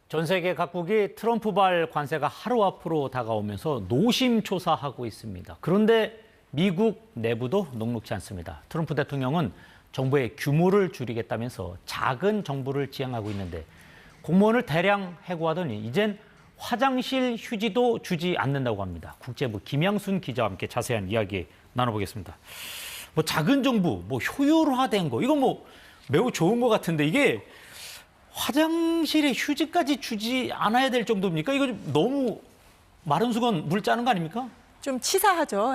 전 세계 각국이 트럼프발 관세가 하루 앞으로 다가오면서 노심초사하고 있습니다. 그런데 미국 내부도 녹록지 않습니다. 트럼프 대통령은 정부의 규모를 줄이겠다면서 작은 정부를 지향하고 있는데 공무원을 대량 해고하더니 이젠 화장실 휴지도 주지 않는다고 합니다. 국제부 김양순 기자와 함께 자세한 이야기 나눠보겠습니다. 작은 정부, 효율화된 거, 이건 매우 좋은 것 같은데 이게 화장실에 휴지까지 주지 않아야 될 정도입니까? 이거 좀 너무 마른 수건 물 짜는 거 아닙니까? 좀 치사하죠.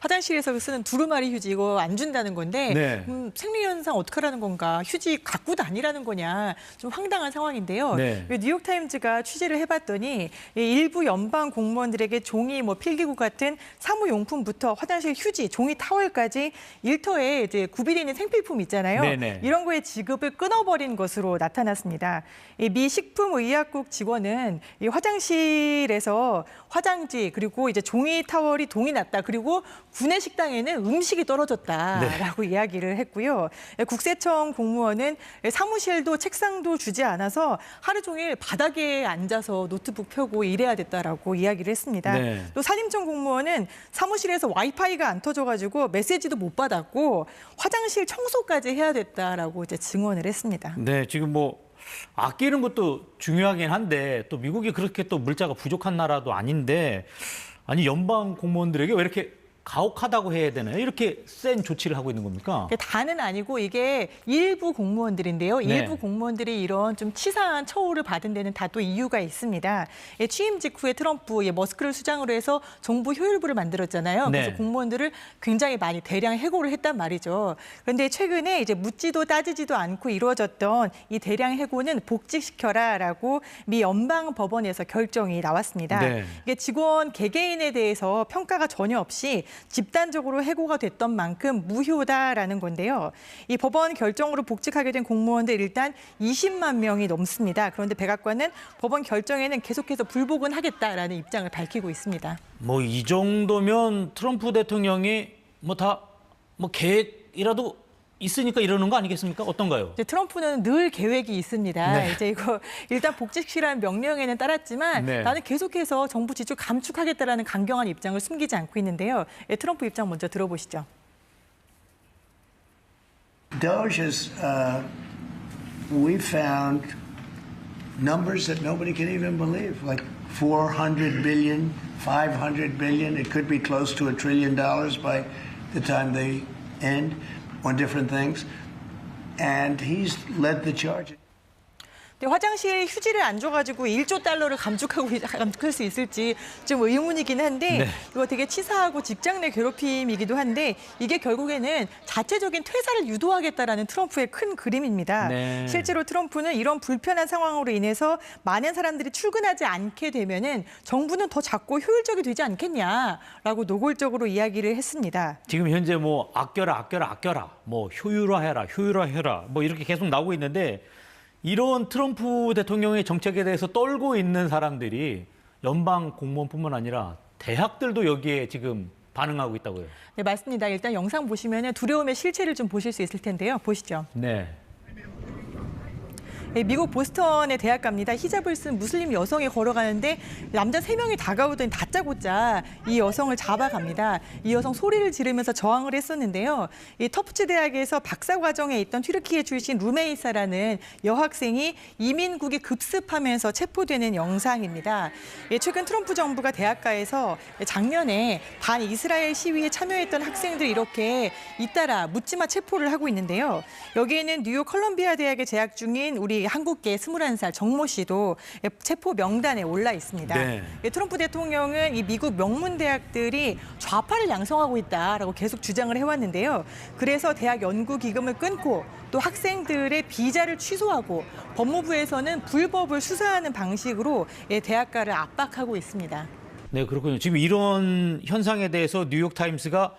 화장실에서 쓰는 두루마리 휴지 이거 안 준다는 건데 네. 생리현상 어떻게 하라는 건가? 휴지 갖고 다니라는 거냐? 좀 황당한 상황인데요. 네. 뉴욕타임즈가 취재를 해봤더니 일부 연방 공무원들에게 종이, 필기구 같은 사무용품부터 화장실 휴지, 종이 타월까지 일터에 이제 구비되어 있는 생필품 있잖아요. 네네. 이런 거에 지급을 끊어버린 것으로 나타났습니다. 미 식품의약국 직원은 이 화장실에서 화장지 그리고 이제 종이 타월이 동이 났다. 그리고 구내 식당에는 음식이 떨어졌다라고 이야기를 했고요. 국세청 공무원은 사무실도 책상도 주지 않아서 하루 종일 바닥에 앉아서 노트북 펴고 일해야 됐다라고 이야기를 했습니다. 네. 또 산림청 공무원은 사무실에서 와이파이가 안 터져가지고 메시지도 못 받았고 화장실 청소까지 해야 됐다라고 이제 증언을 했습니다. 네, 지금 아끼는 것도 중요하긴 한데 또 미국이 그렇게 또 물자가 부족한 나라도 아닌데 아니 연방 공무원들에게 왜 이렇게 가혹하다고 해야 되나요? 이렇게 센 조치를 하고 있는 겁니까? 다는 아니고 이게 일부 공무원들인데요. 네. 일부 공무원들이 이런 좀 치사한 처우를 받은 데는 다 또 이유가 있습니다. 취임 직후에 트럼프 머스크를 수장으로 해서 정부 효율부를 만들었잖아요. 네. 그래서 공무원들을 굉장히 많이 대량 해고를 했단 말이죠. 그런데 최근에 이제 묻지도 따지지도 않고 이루어졌던 이 대량 해고는 복직시켜라라고 미 연방 법원에서 결정이 나왔습니다. 네. 이게 직원 개개인에 대해서 평가가 전혀 없이 집단적으로 해고가 됐던 만큼 무효다라는 건데요. 이 법원 결정으로 복직하게 된 공무원들 일단 20만 명이 넘습니다. 그런데 백악관은 법원 결정에는 계속해서 불복은 하겠다라는 입장을 밝히고 있습니다. 이 정도면 트럼프 대통령이 계획이라도 있으니까 이러는 거 아니겠습니까? 어떤가요? 이제 트럼프는 늘 계획이 있습니다. 네. 이제 이거 일단 복직시라는 명령에는 따랐지만 네. 나는 계속해서 정부 지출 감축하겠다라는 강경한 입장을 숨기지 않고 있는데요. 트럼프 입장 먼저 들어보시죠. DOGE is, we found numbers that nobody can even believe, like 400 billion, 500 billion. It could be close to $1 trillion by the time they end on different things. And he's led the charge. 화장실 휴지를 안 줘가지고 1조 달러를 감축할 수 있을지 좀 의문이긴 한데 네. 이거 되게 치사하고 직장 내 괴롭힘이기도 한데 이게 결국에는 자체적인 퇴사를 유도하겠다라는 트럼프의 큰 그림입니다. 네. 실제로 트럼프는 이런 불편한 상황으로 인해서 많은 사람들이 출근하지 않게 되면은 정부는 더 작고 효율적이 되지 않겠냐라고 노골적으로 이야기를 했습니다. 지금 현재 아껴라 효율화해라 이렇게 계속 나오고 있는데 이런 트럼프 대통령의 정책에 대해서 떨고 있는 사람들이 연방 공무원뿐만 아니라 대학들도 여기에 지금 반응하고 있다고요. 네, 맞습니다. 일단 영상 보시면 두려움의 실체를 좀 보실 수 있을 텐데요. 보시죠. 네. 미국 보스턴의 대학가입니다. 히잡을 쓴 무슬림 여성이 걸어가는데 남자 3명이 다가오더니 다짜고짜 이 여성을 잡아갑니다. 이 여성 소리를 지르면서 저항을 했었는데요. 이 터프츠 대학에서 박사과정에 있던 튀르키예 출신 루메이사라는 여학생이 이민국에 급습하면서 체포되는 영상입니다. 최근 트럼프 정부가 대학가에서 작년에 반이스라엘 시위에 참여했던 학생들 이렇게 잇따라 묻지마 체포를 하고 있는데요. 여기에는 뉴욕 컬럼비아 대학에 재학 중인 우리 한국계 21살 정모 씨도 체포 명단에 올라 있습니다. 네. 트럼프 대통령은 이 미국 명문 대학들이 좌파를 양성하고 있다라고 계속 주장을 해왔는데요. 그래서 대학 연구 기금을 끊고 또 학생들의 비자를 취소하고 법무부에서는 불법을 수사하는 방식으로 대학가를 압박하고 있습니다. 네, 그렇군요. 지금 이런 현상에 대해서 뉴욕타임스가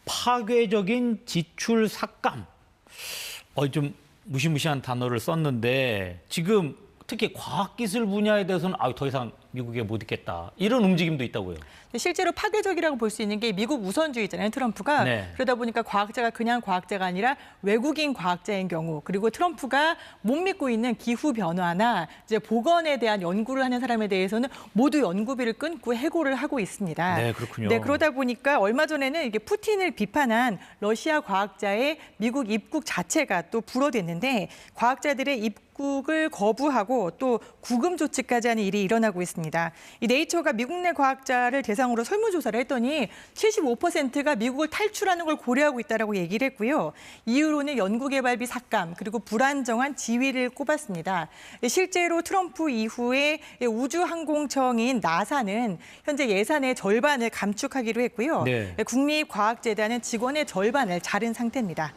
파괴적인 지출 삭감. 좀 무시무시한 단어를 썼는데 지금 특히 과학기술 분야에 대해서는 더 이상 미국에 못 있겠다. 이런 움직임도 있다고요. 실제로 파괴적이라고 볼 수 있는 게 미국 우선주의잖아요, 트럼프가. 네. 그러다 보니까 과학자가 그냥 과학자가 아니라 외국인 과학자인 경우, 그리고 트럼프가 못 믿고 있는 기후 변화나 이제 보건에 대한 연구를 하는 사람에 대해서는 모두 연구비를 끊고 해고를 하고 있습니다. 네, 그렇군요. 네, 그러다 보니까 얼마 전에는 이게 푸틴을 비판한 러시아 과학자의 미국 입국 자체가 또 불어댔는데 과학자들의 입국을 거부하고 또 구금 조치까지 하는 일이 일어나고 있습니다. 이 네이처가 미국 내 과학자를 대상으로 설문조사를 했더니 75%가 미국을 탈출하는 걸 고려하고 있다라고 얘기를 했고요. 이유로는 연구개발비 삭감 그리고 불안정한 지위를 꼽았습니다. 실제로 트럼프 이후에 우주항공청인 나사는 현재 예산의 절반을 감축하기로 했고요. 네. 국립과학재단은 직원의 절반을 자른 상태입니다.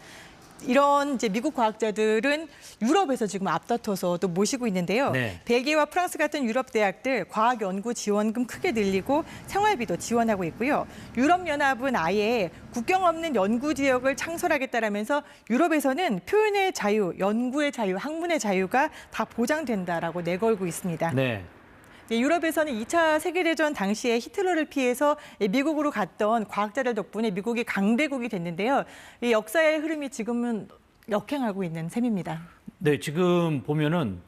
이런 이제 미국 과학자들은 유럽에서 지금 앞다퉈서 또 모시고 있는데요. 네. 벨기에와 프랑스 같은 유럽 대학들 과학 연구 지원금 크게 늘리고 생활비도 지원하고 있고요. 유럽연합은 아예 국경 없는 연구 지역을 창설하겠다라면서 유럽에서는 표현의 자유, 연구의 자유, 학문의 자유가 다 보장된다라고 내걸고 있습니다. 네. 유럽에서는 2차 세계대전 당시에 히틀러를 피해서 미국으로 갔던 과학자들 덕분에 미국이 강대국이 됐는데요. 이 역사의 흐름이 지금은 역행하고 있는 셈입니다. 네, 지금 보면은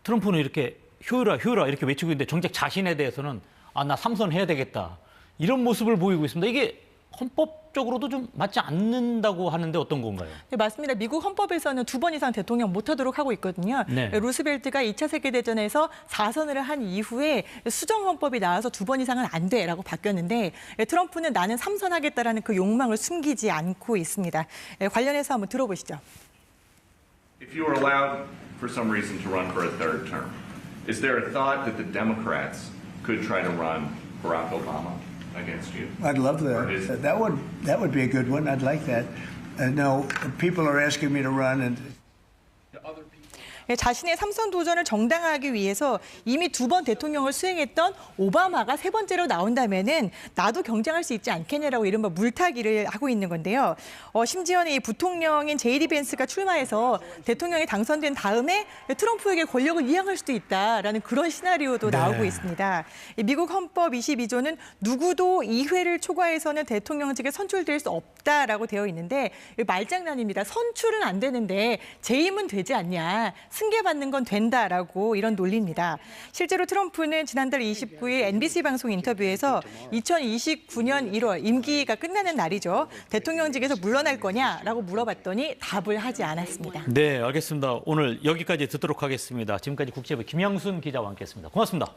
트럼프는 이렇게 효율화 이렇게 외치고 있는데 정작 자신에 대해서는 나 삼선해야 되겠다. 이런 모습을 보이고 있습니다. 이게 헌법적으로도 좀 맞지 않는다고 하는데 어떤 건가요? 네, 맞습니다. 미국 헌법에서는 2번 이상 대통령 못하도록 하고 있거든요. 네. 루스벨트가 2차 세계대전에서 4선을 한 이후에 수정 헌법이 나와서 2번 이상은 안 돼라고 바뀌었는데 트럼프는 나는 3선하겠다라는 그 욕망을 숨기지 않고 있습니다. 관련해서 한번 들어보시죠. If you were allowed for some reason to run for a third term, is there a thought that the Democrats could try to run Barack Obama against you? I'd love Or that. is- That would be a good one. I'd like that. No, people are asking me to run, and 자신의 3선 도전을 정당화하기 위해서 이미 2번 대통령을 수행했던 오바마가 3번째로 나온다면은 나도 경쟁할 수 있지 않겠냐라고 이른바 물타기를 하고 있는 건데요. 심지어는 이 부통령인 제이디 벤스가 출마해서 대통령이 당선된 다음에 트럼프에게 권력을 이양할 수도 있다라는 그런 시나리오도 나오고 있습니다. 미국 헌법 22조는 누구도 2회를 초과해서는 대통령직에 선출될 수 없다라고 되어 있는데 말장난입니다. 선출은 안 되는데 재임은 되지 않냐. 승계받는 건 된다라고 이런 논리입니다. 실제로 트럼프는 지난달 29일 NBC 방송 인터뷰에서 2029년 1월 임기가 끝나는 날이죠. 대통령직에서 물러날 거냐라고 물어봤더니 답을 하지 않았습니다. 네, 알겠습니다. 오늘 여기까지 듣도록 하겠습니다. 지금까지 국제부 김영순 기자와 함께했습니다. 고맙습니다.